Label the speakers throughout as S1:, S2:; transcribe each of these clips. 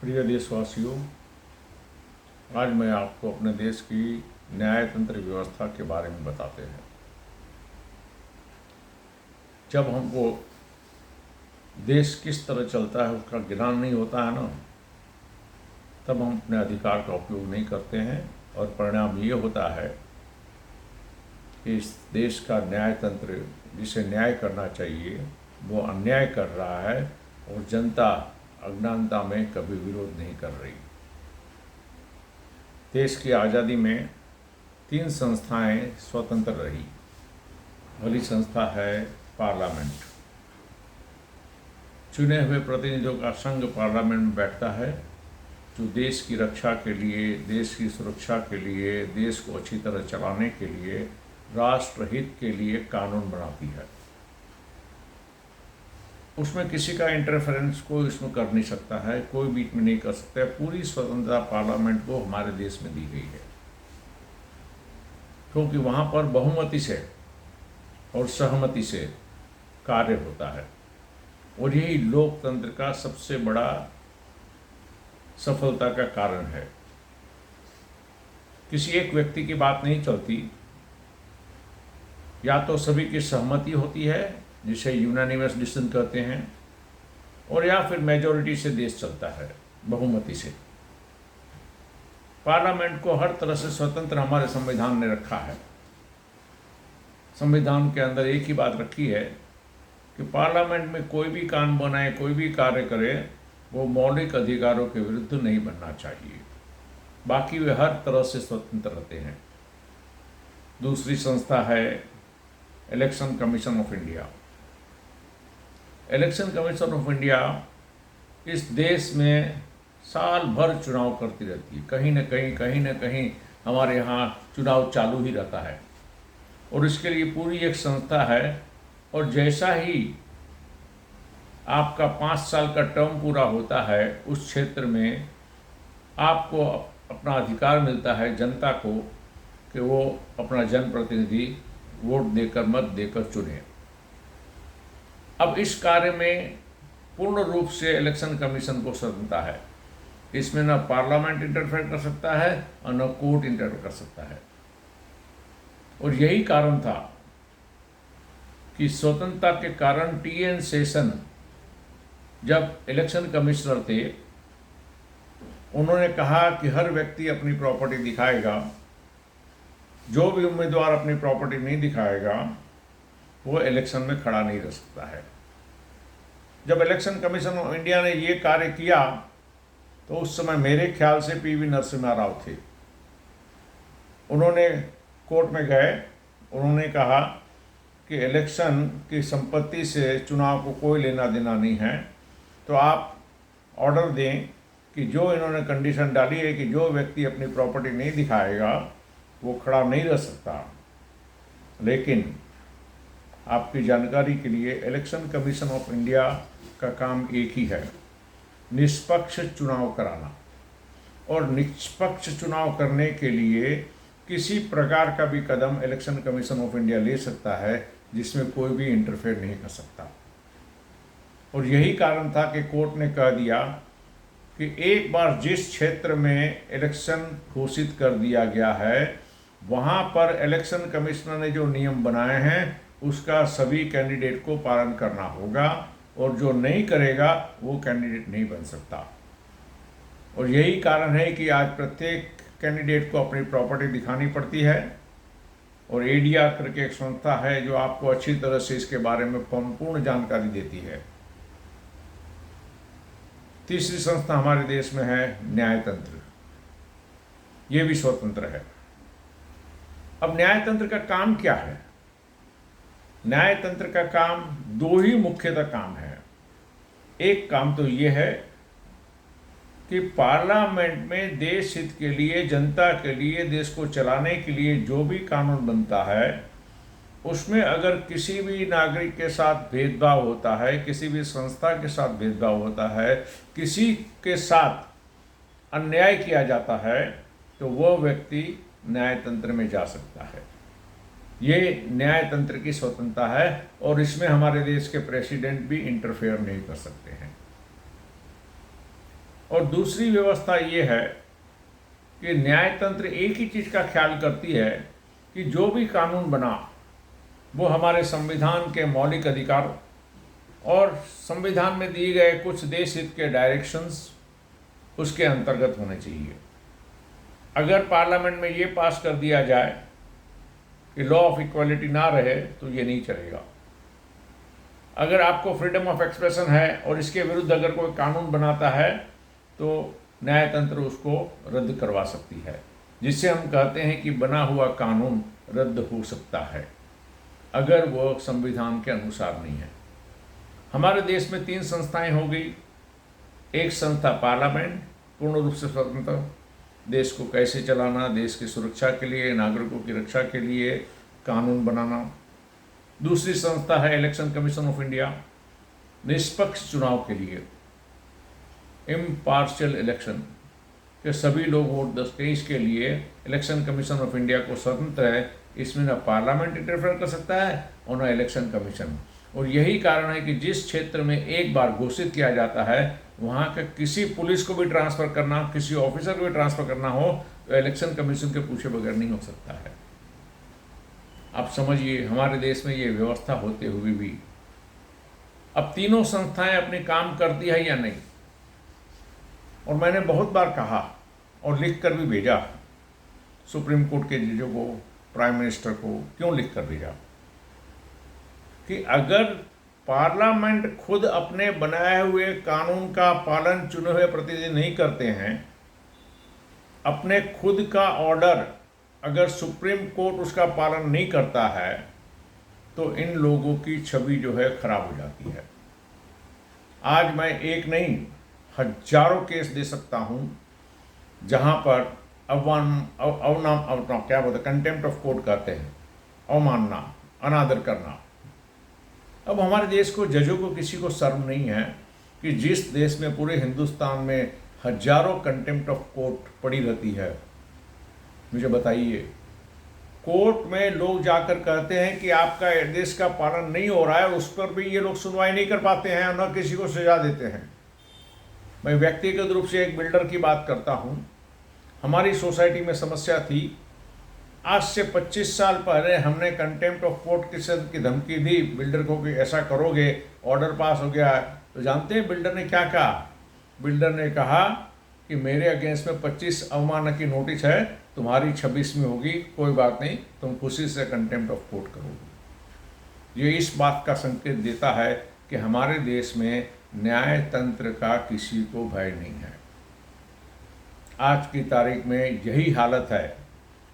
S1: प्रिय देशवासियों, आज मैं आपको अपने देश की न्यायतंत्र व्यवस्था के बारे में बताते हैं। जब हमको देश किस तरह चलता है उसका ज्ञान नहीं होता है ना, तब हम अपने अधिकार का उपयोग नहीं करते हैं और परिणाम ये होता है कि इस देश का न्यायतंत्र जिसे न्याय करना चाहिए वो अन्याय कर रहा है और जनता अज्ञानता में कभी विरोध नहीं कर रही। देश की आज़ादी में 3 संस्थाएं स्वतंत्र रही। पहली संस्था है पार्लियामेंट। चुने हुए प्रतिनिधियों का संघ पार्लियामेंट में बैठता है, जो देश की रक्षा के लिए, देश की सुरक्षा के लिए, देश को अच्छी तरह चलाने के लिए, राष्ट्रहित के लिए कानून बनाती है। उसमें किसी का इंटरफेरेंस कोई उसमें कर नहीं सकता है, कोई बीच में नहीं कर सकता है। पूरी स्वतंत्रता पार्लियामेंट को हमारे देश में दी गई है, क्योंकि वहाँ पर बहुमति से और सहमति से कार्य होता है और यही लोकतंत्र का सबसे बड़ा सफलता का कारण है। किसी एक व्यक्ति की बात नहीं चलती, या तो सभी की सहमति होती है जिसे यूनानिमस डिसीजन कहते हैं, और या फिर मेजॉरिटी से देश चलता है, बहुमति से। पार्लियामेंट को हर तरह से स्वतंत्र हमारे संविधान ने रखा है। संविधान के अंदर एक ही बात रखी है कि पार्लियामेंट में कोई भी कानून बनाए, कोई भी कार्य करे, वो मौलिक अधिकारों के विरुद्ध नहीं बनना चाहिए। बाकी वे हर तरह से स्वतंत्र रहते हैं। दूसरी संस्था है election commission of India. Election commission of India इस देश में साल भर चुनाव करती रहती है। कहीं न कहीं हमारे यहाँ चुनाव चालू ही रहता है और इसके लिए पूरी एक संस्था है। और जैसा ही आपका 5 साल का टर्म पूरा होता है, उस क्षेत्र में आपको अपना अधिकार मिलता है जनता को कि वो अपना जनप्रतिनिधि वोट देकर, मत देकर चुने। अब इस कार्य में पूर्ण रूप से इलेक्शन कमीशन को स्वतंत्रता है। इसमें न पार्लियामेंट इंटरफेयर कर सकता है और न कोर्ट इंटरफेयर कर सकता है। और यही कारण था कि स्वतंत्रता के कारण टी.एन. शेषन जब इलेक्शन कमिश्नर थे, उन्होंने कहा कि हर व्यक्ति अपनी प्रॉपर्टी दिखाएगा, जो भी उम्मीदवार अपनी प्रॉपर्टी नहीं दिखाएगा वो इलेक्शन में खड़ा नहीं रह सकता है। जब इलेक्शन कमीशन ऑफ इंडिया ने ये कार्य किया तो उस समय मेरे ख्याल से पी.वी. नरसिम्हा राव थे। उन्होंने कोर्ट में गए, उन्होंने कहा कि इलेक्शन की संपत्ति से चुनाव को कोई लेना देना नहीं है, तो आप ऑर्डर दें कि जो इन्होंने कंडीशन डाली है कि जो व्यक्ति अपनी प्रॉपर्टी नहीं दिखाएगा वो खड़ा नहीं रह सकता। लेकिन आपकी जानकारी के लिए इलेक्शन कमीशन ऑफ इंडिया का काम एक ही है, निष्पक्ष चुनाव कराना। और निष्पक्ष चुनाव करने के लिए किसी प्रकार का भी कदम इलेक्शन कमीशन ऑफ इंडिया ले सकता है जिसमें कोई भी इंटरफेयर नहीं कर सकता। और यही कारण था कि कोर्ट ने कह दिया कि एक बार जिस क्षेत्र में इलेक्शन घोषित कर दिया गया है, वहाँ पर इलेक्शन कमिश्नर ने जो नियम बनाए हैं उसका सभी कैंडिडेट को पालन करना होगा, और जो नहीं करेगा वो कैंडिडेट नहीं बन सकता। और यही कारण है कि आज प्रत्येक कैंडिडेट को अपनी प्रॉपर्टी दिखानी पड़ती है। और एडीआर करके एक संस्था है जो आपको अच्छी तरह से इसके बारे में संपूर्ण जानकारी देती है। तीसरी संस्था हमारे देश में है न्यायतंत्र। ये भी स्वतंत्र है। अब न्यायतंत्र का काम क्या है? न्यायतंत्र का काम 2 ही मुख्यतः काम है। एक काम तो ये है कि पार्लियामेंट में देश हित के लिए, जनता के लिए, देश को चलाने के लिए जो भी कानून बनता है उसमें अगर किसी भी नागरिक के साथ भेदभाव होता है, किसी भी संस्था के साथ भेदभाव होता है, किसी के साथ अन्याय किया जाता है, तो वह व्यक्ति न्यायतंत्र में जा सकता है। ये न्यायतंत्र की स्वतंत्रता है और इसमें हमारे देश के प्रेसिडेंट भी इंटरफेयर नहीं कर सकते हैं। और दूसरी व्यवस्था ये है कि न्यायतंत्र एक ही चीज़ का ख्याल करती है कि जो भी कानून बना वो हमारे संविधान के मौलिक अधिकार और संविधान में दिए गए कुछ देश हित के डायरेक्शंस उसके अंतर्गत होने चाहिए। अगर पार्लियामेंट में ये पास कर दिया जाए कि लॉ ऑफ इक्वालिटी ना रहे तो ये नहीं चलेगा। अगर आपको फ्रीडम ऑफ एक्सप्रेशन है और इसके विरुद्ध अगर कोई कानून बनाता है तो न्यायतंत्र उसको रद्द करवा सकती है, जिससे हम कहते हैं कि बना हुआ कानून रद्द हो सकता है अगर वो संविधान के अनुसार नहीं है। हमारे देश में 3 संस्थाएं हो गई। एक संस्था पार्लियामेंट, पूर्ण रूप से स्वतंत्र, देश को कैसे चलाना, देश की सुरक्षा के लिए, नागरिकों की रक्षा के लिए कानून बनाना। दूसरी संस्था है इलेक्शन कमीशन ऑफ इंडिया, निष्पक्ष चुनाव के लिए, इम्पार्शियल इलेक्शन के सभी लोग वोट दे इसके लिए इलेक्शन कमीशन ऑफ इंडिया को स्वतंत्र है। इसमें न पार्लियामेंट इंटरफेयर कर सकता है और न इलेक्शन कमीशन। और यही कारण है कि जिस क्षेत्र में एक बार घोषित किया जाता है वहाँ का किसी पुलिस को भी ट्रांसफ़र करना, किसी ऑफिसर को भी ट्रांसफ़र करना हो तो इलेक्शन कमीशन के पूछे बगैर नहीं हो सकता है। आप समझिए हमारे देश में ये व्यवस्था होते हुए भी अब तीनों संस्थाएं अपने काम करती है या नहीं। और मैंने बहुत बार कहा और लिख कर भी भेजा सुप्रीम कोर्ट के जजों को, प्राइम मिनिस्टर को, क्यों लिख कर भेजा कि अगर पार्लियामेंट खुद अपने बनाए हुए कानून का पालन चुने हुए प्रतिनिधि नहीं करते हैं, अपने खुद का ऑर्डर अगर सुप्रीम कोर्ट उसका पालन नहीं करता है तो इन लोगों की छवि जो है खराब हो जाती है। आज मैं एक नहीं हजारों केस दे सकता हूं जहां पर क्या बोलते, कंटेम्प्ट ऑफ कोर्ट कहते हैं, अवमानना, अनादर करना। अब हमारे देश को, जजों को किसी को शर्म नहीं है कि जिस देश में पूरे हिंदुस्तान में हजारों कंटेम्प्ट ऑफ कोर्ट पड़ी रहती है, मुझे बताइए, कोर्ट में लोग जाकर कहते हैं कि आपका आदेश का पालन नहीं हो रहा है, उस पर भी ये लोग सुनवाई नहीं कर पाते हैं और न किसी को सजा देते हैं। मैं व्यक्तिगत रूप से एक बिल्डर की बात करता हूँ। हमारी सोसाइटी में समस्या थी, आज से 25 साल पहले हमने कंटेम्प्ट ऑफ कोर्ट की धमकी दी बिल्डर को कि ऐसा करोगे, ऑर्डर पास हो गया। तो जानते हैं बिल्डर ने क्या कहा? बिल्डर ने कहा कि मेरे अगेंस्ट में 25 अवमानना की नोटिस है, तुम्हारी 26 में होगी, कोई बात नहीं, तुम खुशी से कंटेम्प्ट ऑफ कोर्ट करोगे। ये इस बात का संकेत देता है कि हमारे देश में न्यायतंत्र का किसी को भय नहीं है। आज की तारीख में यही हालत है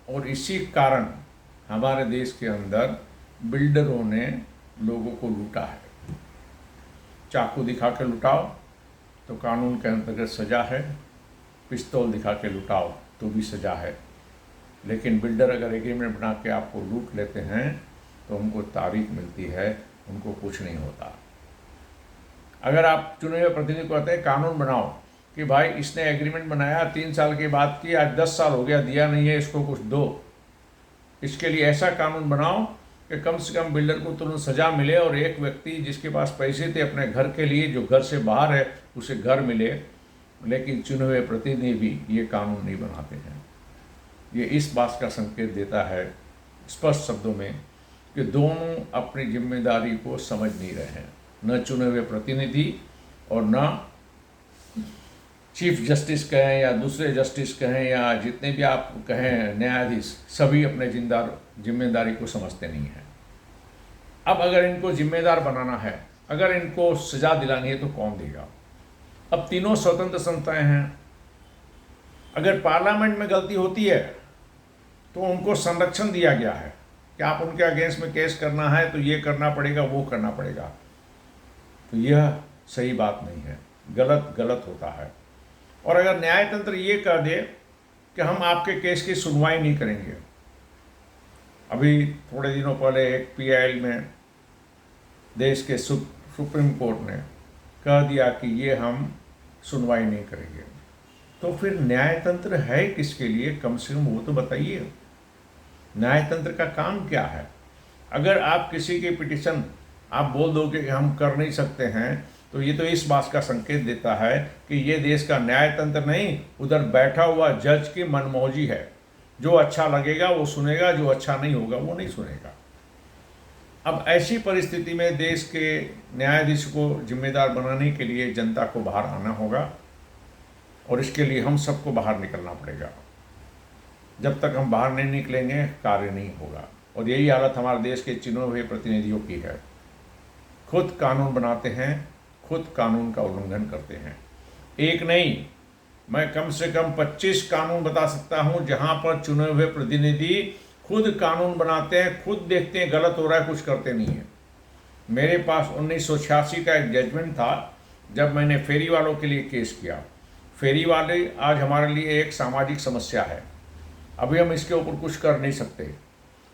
S1: और इसी कारण हमारे देश के अंदर बिल्डरों ने लोगों को लूटा है। चाकू दिखा के लुटाओ तो कानून के अंतर्गत सजा है, पिस्तौल दिखा के लुटाओ तो भी सजा है। लेकिन बिल्डर अगर एग्रीमेंट बना के आपको लूट लेते हैं तो उनको तारीख मिलती है, उनको कुछ नहीं होता। अगर आप चुने हुए प्रतिनिधि को कहते हैं कानून बनाओ कि भाई इसने एग्रीमेंट बनाया, 3 साल की बात की, आज 10 साल हो गया, दिया नहीं है, इसको कुछ दो, इसके लिए ऐसा कानून बनाओ कि कम से कम बिल्डर को तुरंत सजा मिले और एक व्यक्ति जिसके पास पैसे थे अपने घर के लिए, जो घर से बाहर है, उसे घर मिले। लेकिन चुने हुए प्रतिनिधि भी ये कानून नहीं बनाते हैं। ये इस बात का संकेत देता है स्पष्ट शब्दों में कि दोनों अपनी जिम्मेदारी को समझ नहीं रहे हैं, न चुने हुए प्रतिनिधि और न चीफ जस्टिस कहें या दूसरे जस्टिस कहें या जितने भी आप कहें न्यायाधीश, सभी अपने जिम्मेदारी को समझते नहीं हैं। अब अगर इनको जिम्मेदार बनाना है, अगर इनको सजा दिलानी है तो कौन देगा? अब तीनों स्वतंत्र संस्थाएं हैं। अगर पार्लियामेंट में गलती होती है तो उनको संरक्षण दिया गया है कि आप उनके अगेंस्ट में केस करना है तो ये करना पड़ेगा, वो करना पड़ेगा। तो यह सही बात नहीं है, गलत होता है। और अगर न्यायतंत्र ये कह दे कि हम आपके केस की सुनवाई नहीं करेंगे, अभी थोड़े दिनों पहले एक PIL में देश के सुप्रीम कोर्ट ने कह दिया कि ये हम सुनवाई नहीं करेंगे, तो फिर न्यायतंत्र है किसके लिए? कम से कम वो तो बताइए, न्यायतंत्र का काम क्या है? अगर आप किसी की पिटीशन आप बोल दोगे कि हम कर नहीं सकते हैं तो ये तो इस बात का संकेत देता है कि ये देश का न्याय तंत्र नहीं, उधर बैठा हुआ जज की मनमौजी है। जो अच्छा लगेगा वो सुनेगा, जो अच्छा नहीं होगा वो नहीं सुनेगा। अब ऐसी परिस्थिति में देश के न्यायाधीश को जिम्मेदार बनाने के लिए जनता को बाहर आना होगा और इसके लिए हम सबको बाहर निकलना पड़ेगा। जब तक हम बाहर नहीं निकलेंगे कार्य नहीं होगा। और यही हालत हमारे देश के चुने हुए प्रतिनिधियों की है। खुद कानून बनाते हैं, खुद कानून का उल्लंघन करते हैं। एक नहीं, मैं कम से कम 25 कानून बता सकता हूं जहां पर चुने हुए प्रतिनिधि खुद कानून बनाते हैं, खुद देखते हैं गलत हो रहा है, कुछ करते नहीं है। मेरे पास 1986 का एक जजमेंट था जब मैंने फेरी वालों के लिए केस किया। फेरी वाले आज हमारे लिए एक सामाजिक समस्या है। अभी हम इसके ऊपर कुछ कर नहीं सकते,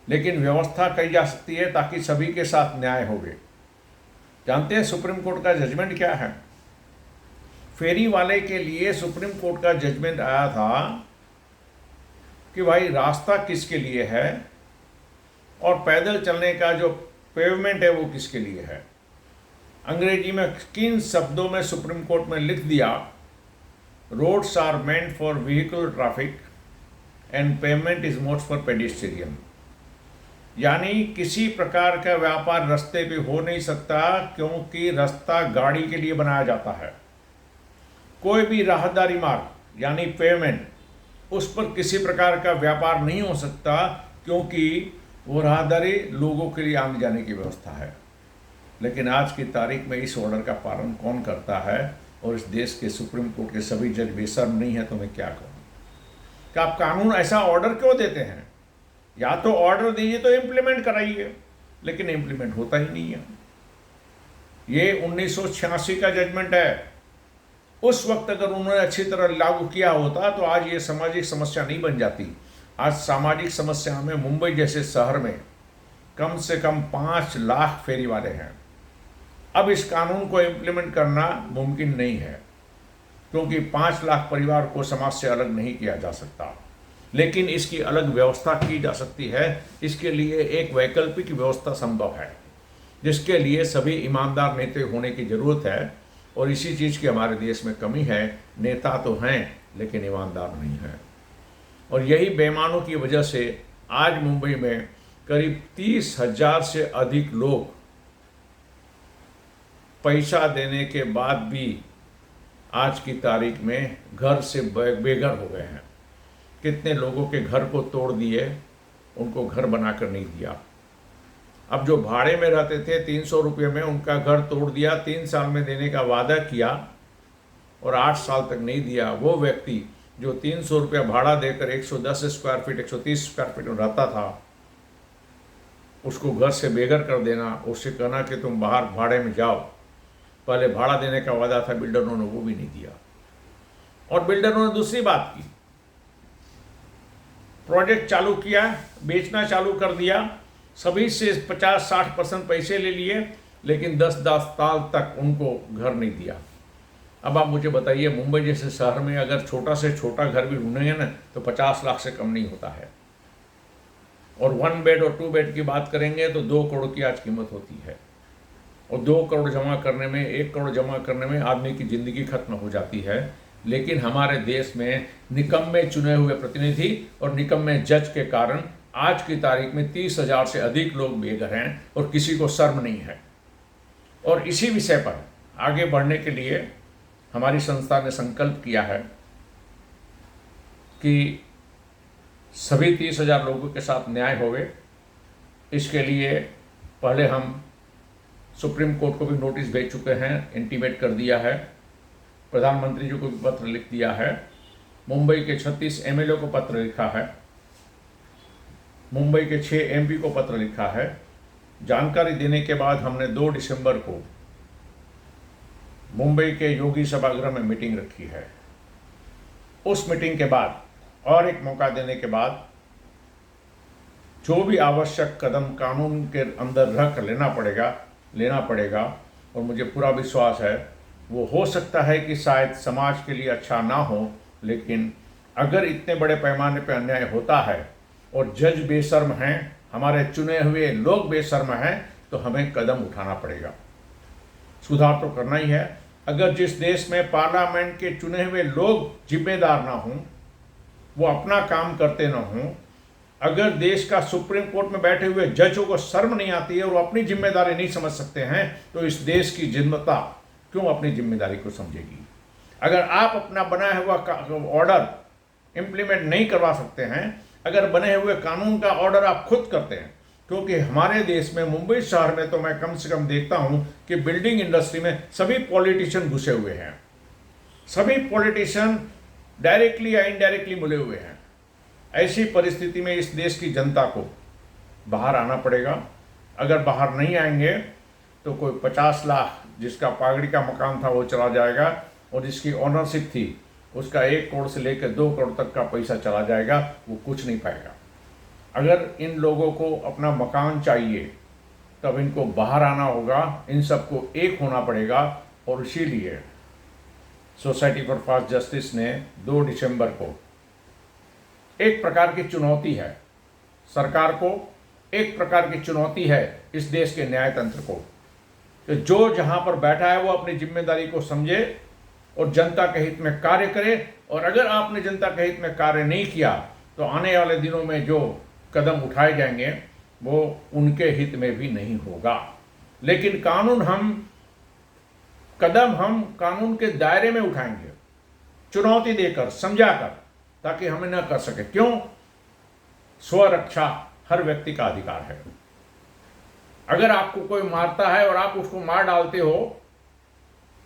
S1: लेकिन व्यवस्था कही जा सकती है ताकि सभी के साथ न्याय होवे। जानते हैं सुप्रीम कोर्ट का जजमेंट क्या है? फेरी वाले के लिए सुप्रीम कोर्ट का जजमेंट आया था कि भाई रास्ता किसके लिए है और पैदल चलने का जो पेवमेंट है वो किसके लिए है। अंग्रेजी में किन शब्दों में सुप्रीम कोर्ट में लिख दिया, roads are meant for vehicle traffic and pavement is made for pedestrian. यानी किसी प्रकार का व्यापार रास्ते पे हो नहीं सकता क्योंकि रास्ता गाड़ी के लिए बनाया जाता है। कोई भी राहदारी मार्ग यानी पेमेंट, उस पर किसी प्रकार का व्यापार नहीं हो सकता क्योंकि वो राहदारी लोगों के लिए आने जाने की व्यवस्था है। लेकिन आज की तारीख में इस ऑर्डर का पालन कौन करता है? और इस देश के सुप्रीम कोर्ट के सभी जज बेशर्म नहीं है तो मैं क्या कहूँ कि आप कानून ऐसा ऑर्डर क्यों देते हैं? या तो ऑर्डर दीजिए तो इम्प्लीमेंट कराइए, लेकिन इम्प्लीमेंट होता ही नहीं है। ये 1986 का जजमेंट है। उस वक्त अगर उन्होंने अच्छी तरह लागू किया होता तो आज ये सामाजिक समस्या नहीं बन जाती। आज सामाजिक समस्या में मुंबई जैसे शहर में कम से कम 5 लाख फेरी वाले हैं। अब इस कानून को इम्प्लीमेंट करना मुमकिन नहीं है क्योंकि 5 लाख परिवार को समाज से अलग नहीं किया जा सकता, लेकिन इसकी अलग व्यवस्था की जा सकती है। इसके लिए एक वैकल्पिक व्यवस्था संभव है जिसके लिए सभी ईमानदार नेता होने की ज़रूरत है। और इसी चीज़ की हमारे देश में कमी है। नेता तो हैं लेकिन ईमानदार नहीं हैं। और यही बेईमानों की वजह से आज मुंबई में करीब 30,000 से अधिक लोग पैसा देने के बाद भी आज की तारीख में घर से बेघर हो गए हैं। कितने लोगों के घर को तोड़ दिए, उनको घर बनाकर नहीं दिया। अब जो भाड़े में रहते थे 300 रुपये में, उनका घर तोड़ दिया, 3 साल में देने का वादा किया और 8 साल तक नहीं दिया। वो व्यक्ति जो 300 रुपया भाड़ा देकर 110 स्क्वायर फीट 130 स्क्वायर फीट में रहता था, उसको घर से बेघर कर देना, उससे कहना कि तुम बाहर भाड़े में जाओ। पहले भाड़ा देने का वादा था बिल्डरों ने, वो भी नहीं दिया। और बिल्डरों ने दूसरी बात की, प्रोजेक्ट चालू किया, बेचना चालू कर दिया, सभी से 50-60% पैसे ले लिए, लेकिन 10-10 साल तक उनको घर नहीं दिया। अब आप मुझे बताइए, मुंबई जैसे शहर में अगर छोटा से छोटा घर भी ढूंढेंगे ना तो 50 लाख से कम नहीं होता है। और 1 बेड और 2 बेड की बात करेंगे तो 2 करोड़ की आज कीमत होती है। और 2 करोड़ जमा करने में, 1 करोड़ जमा करने में आदमी की ज़िंदगी खत्म हो जाती है। लेकिन हमारे देश में निकम्मे चुने हुए प्रतिनिधि और निकम्मे जज के कारण आज की तारीख में 30,000 से अधिक लोग बेघर हैं और किसी को शर्म नहीं है। और इसी विषय पर आगे बढ़ने के लिए हमारी संस्था ने संकल्प किया है कि सभी 30,000 लोगों के साथ न्याय होवे। इसके लिए पहले हम सुप्रीम कोर्ट को भी नोटिस भेज चुके हैं, इंटीमेट कर दिया है, प्रधानमंत्री जी को भी पत्र लिख दिया है, मुंबई के 36 एमएलए को पत्र लिखा है, मुंबई के 6 एमपी को पत्र लिखा है। जानकारी देने के बाद हमने 2 दिसंबर को मुंबई के योगी सभागृह में मीटिंग रखी है। उस मीटिंग के बाद और एक मौका देने के बाद जो भी आवश्यक कदम कानून के अंदर रख लेना पड़ेगा। और मुझे पूरा विश्वास है वो हो सकता है कि शायद समाज के लिए अच्छा ना हो, लेकिन अगर इतने बड़े पैमाने पर अन्याय होता है और जज बेशर्म हैं, हमारे चुने हुए लोग बेशर्म हैं, तो हमें कदम उठाना पड़ेगा। सुधार तो करना ही है। अगर जिस देश में पार्लियामेंट के चुने हुए लोग जिम्मेदार ना हों, वो अपना काम करते ना हों, अगर देश का सुप्रीम कोर्ट में बैठे हुए जजों को शर्म नहीं आती है और वो अपनी जिम्मेदारी नहीं समझ सकते हैं, तो इस देश की जनता क्यों अपनी जिम्मेदारी को समझेगी? अगर आप अपना बनाया हुआ ऑर्डर इम्प्लीमेंट नहीं करवा सकते हैं, अगर बने हुए कानून का ऑर्डर आप खुद करते हैं, क्योंकि हमारे देश में मुंबई शहर में तो मैं कम से कम देखता हूं कि बिल्डिंग इंडस्ट्री में सभी पॉलिटिशियन घुसे हुए हैं, सभी पॉलिटिशियन डायरेक्टली या इनडायरेक्टली मिले हुए हैं। ऐसी परिस्थिति में इस देश की जनता को बाहर आना पड़ेगा। अगर बाहर नहीं आएंगे तो कोई 50 लाख जिसका पागड़ी का मकान था वो चला जाएगा, और जिसकी ऑनरशिप थी उसका 1 करोड़ से लेकर 2 करोड़ तक का पैसा चला जाएगा, वो कुछ नहीं पाएगा। अगर इन लोगों को अपना मकान चाहिए तब इनको बाहर आना होगा, इन सबको एक होना पड़ेगा। और इसीलिए सोसाइटी फॉर फास्ट जस्टिस ने 2 दिसंबर को एक प्रकार की चुनौती है सरकार को, एक प्रकार की चुनौती है इस देश के न्यायतंत्र को, कि जो जहां पर बैठा है वो अपनी जिम्मेदारी को समझे और जनता के हित में कार्य करे। और अगर आपने जनता के हित में कार्य नहीं किया तो आने वाले दिनों में जो कदम उठाए जाएंगे वो उनके हित में भी नहीं होगा। लेकिन कदम हम कानून के दायरे में उठाएंगे, चुनौती देकर, समझाकर, ताकि हमें न कर सके। क्यों? स्वरक्षा हर व्यक्ति का अधिकार है। अगर आपको कोई मारता है और आप उसको मार डालते हो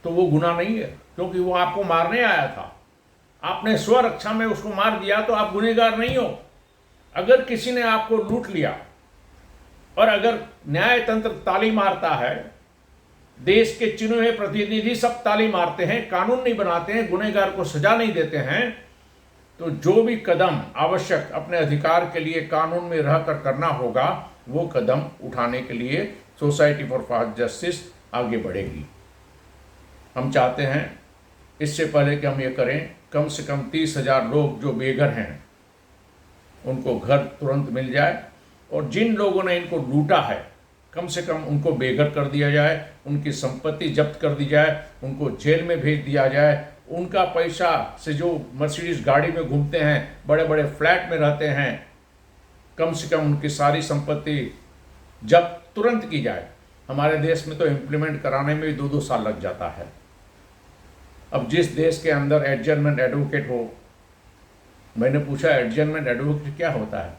S1: तो वो गुनाह नहीं है, क्योंकि वो आपको मारने आया था। आपने स्वरक्षा में उसको मार दिया तो आप गुनहगार नहीं हो। अगर किसी ने आपको लूट लिया और अगर न्यायतंत्र ताली मारता है, देश के चुने हुए प्रतिनिधि सब ताली मारते हैं, कानून नहीं बनाते हैं, गुनहगार को सजा नहीं देते हैं, तो जो भी कदम आवश्यक अपने अधिकार के लिए कानून में रहकर करना होगा, वो कदम उठाने के लिए सोसाइटी फॉर फास्ट जस्टिस आगे बढ़ेगी। हम चाहते हैं इससे पहले कि हम ये करें, कम से कम 30,000 लोग जो बेघर हैं उनको घर तुरंत मिल जाए, और जिन लोगों ने इनको लूटा है कम से कम उनको बेघर कर दिया जाए, उनकी संपत्ति जब्त कर दी जाए, उनको जेल में भेज दिया जाए। उनका पैसा से जो मर्सिडीज गाड़ी में घूमते हैं, बड़े बड़े फ्लैट में रहते हैं, कम से कम उनकी सारी संपत्ति जब्त तुरंत की जाए। हमारे देश में तो इम्प्लीमेंट कराने में भी 2-2 साल लग जाता है। अब जिस देश के अंदर एडजर्नमेंट एडवोकेट हो, मैंने पूछा एडजर्नमेंट एडवोकेट क्या होता है,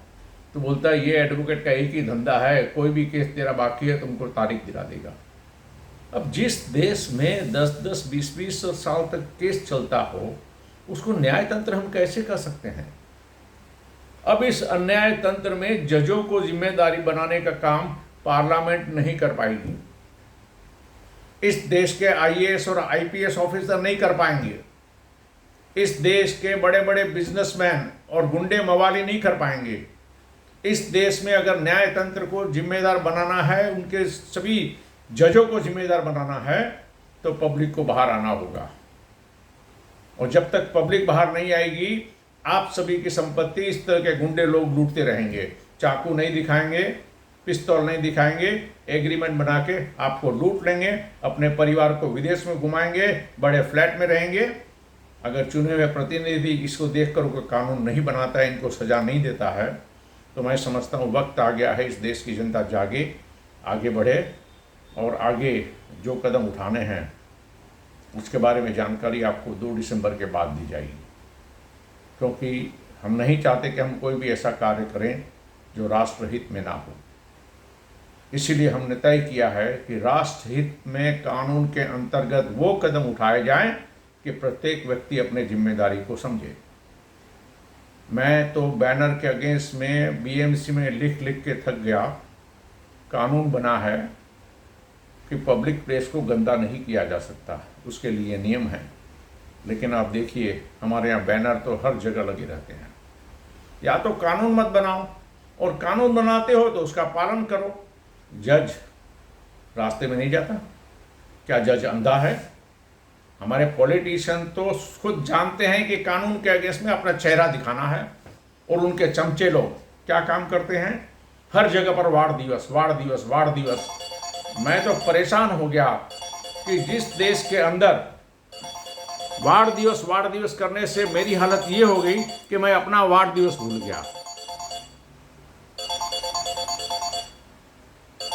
S1: तो बोलता है ये एडवोकेट का एक ही धंधा है, कोई भी केस तेरा बाकी है तुमको तारीख दिला देगा। अब जिस देश में 10-10, 20-20 साल तक केस चलता हो, उसको न्यायतंत्र हम कैसे कर सकते हैं? अब इस अन्याय तंत्र में जजों को जिम्मेदारी बनाने का काम पार्लियामेंट नहीं कर पाएगी। इस देश के आईएएस और आईपीएस ऑफिसर नहीं कर पाएंगे। इस देश के बड़े बड़े बिजनेसमैन और गुंडे मवाली नहीं कर पाएंगे। इस देश में अगर न्यायतंत्र को जिम्मेदार बनाना है, उनके सभी जजों को जिम्मेदार बनाना है, तो पब्लिक को बाहर आना होगा। और जब तक पब्लिक बाहर नहीं आएगी, आप सभी की संपत्ति इस तरह के गुंडे लोग लूटते रहेंगे। चाकू नहीं दिखाएंगे, पिस्तौल नहीं दिखाएंगे, एग्रीमेंट बना के आपको लूट लेंगे, अपने परिवार को विदेश में घुमाएंगे, बड़े फ्लैट में रहेंगे। अगर चुने हुए प्रतिनिधि इसको देखकर कोई कानून नहीं बनाता है, इनको सजा नहीं देता है, तो मैं समझता हूँ वक्त आ गया है इस देश की जनता जागे, आगे बढ़े, और आगे जो कदम उठाने हैं उसके बारे में जानकारी आपको 2 दिसंबर के बाद दी जाएगी। क्योंकि हम नहीं चाहते कि हम कोई भी ऐसा कार्य करें जो राष्ट्रहित में ना हो। इसीलिए हमने तय किया है कि राष्ट्रहित में कानून के अंतर्गत वो कदम उठाए जाएं कि प्रत्येक व्यक्ति अपने जिम्मेदारी को समझे। मैं तो बैनर के अगेंस्ट में बीएमसी में लिख लिख के थक गया। कानून बना है कि पब्लिक प्लेस को गंदा नहीं किया जा सकता, उसके लिए नियम है। लेकिन आप देखिए हमारे यहाँ बैनर तो हर जगह लगे रहते हैं। या तो कानून मत बनाओ, और कानून बनाते हो तो उसका पालन करो। जज रास्ते में नहीं जाता? क्या जज अंधा है? हमारे पॉलिटिशियन तो खुद जानते हैं कि कानून के अगेंस्ट में अपना चेहरा दिखाना है, और उनके चमचे लोग क्या काम करते हैं? हर जगह पर वार दिवस, वार दिवस, वार दिवस। मैं तो परेशान हो गया कि जिस देश के अंदर वार्ड दिवस करने से मेरी हालत ये हो गई कि मैं अपना वार्ड दिवस भूल गया।